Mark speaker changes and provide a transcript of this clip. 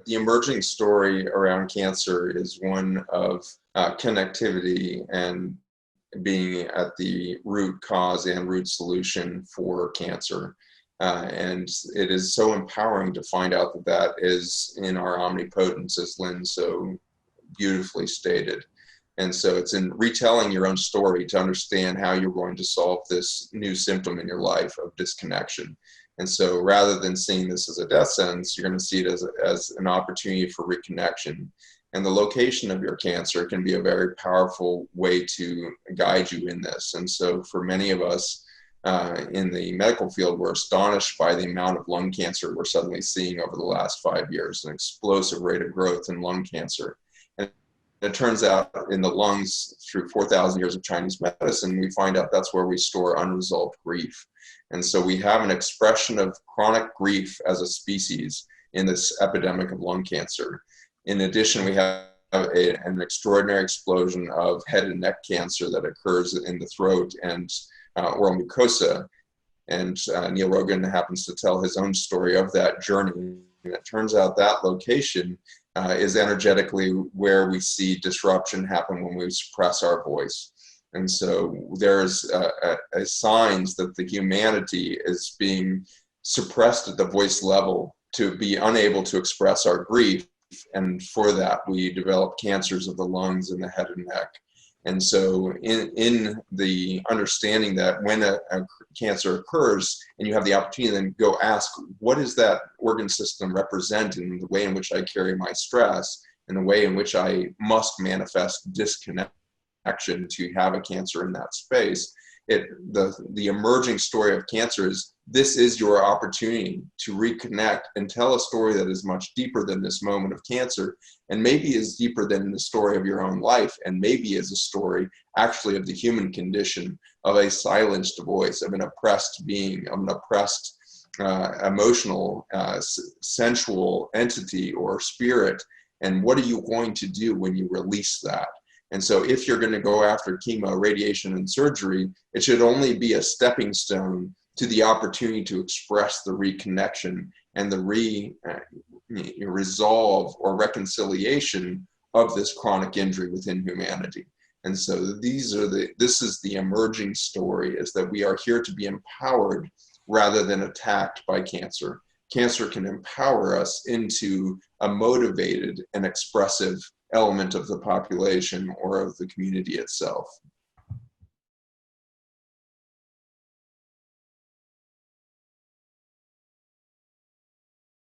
Speaker 1: The emerging story around cancer is one of connectivity and being at the root cause and root solution for cancer. And it is so empowering to find out that that is in our omnipotence, as Lynn so beautifully stated. And so it's in retelling your own story to understand how you're going to solve this new symptom in your life of disconnection. And so rather than seeing this as a death sentence, you're going to see it as an opportunity for reconnection. And the location of your cancer can be a very powerful way to guide you in this. And so for many of us in the medical field, we're astonished by the amount of lung cancer we're suddenly seeing over the last 5 years, an explosive rate of growth in lung cancer. And it turns out in the lungs, through 4,000 years of Chinese medicine, we find out that's where we store unresolved grief. And so we have an expression of chronic grief as a species in this epidemic of lung cancer. In addition, we have an extraordinary explosion of head and neck cancer that occurs in the throat and oral mucosa. And Neil Rogan happens to tell his own story of that journey. And it turns out that location is energetically where we see disruption happen when we suppress our voice. And so there's signs that the humanity is being suppressed at the voice level to be unable to express our grief. And for that, we develop cancers of the lungs and the head and neck. And so in the understanding that when a cancer occurs and you have the opportunity to then go ask, what does that organ system represent in the way in which I carry my stress and the way in which I must manifest disconnection to have a cancer in that space, the emerging story of cancer is this is your opportunity to reconnect and tell a story that is much deeper than this moment of cancer, and maybe is deeper than the story of your own life, and maybe is a story actually of the human condition, of a silenced voice, of an oppressed being, of an oppressed emotional, sensual entity or spirit. And what are you going to do when you release that? And so if you're going to go after chemo, radiation, and surgery, it should only be a stepping stone to the opportunity to express the reconnection and the resolve or reconciliation of this chronic injury within humanity. And so this is the emerging story, is that we are here to be empowered rather than attacked by cancer. Cancer can empower us into a motivated and expressive element of the population or of the community itself.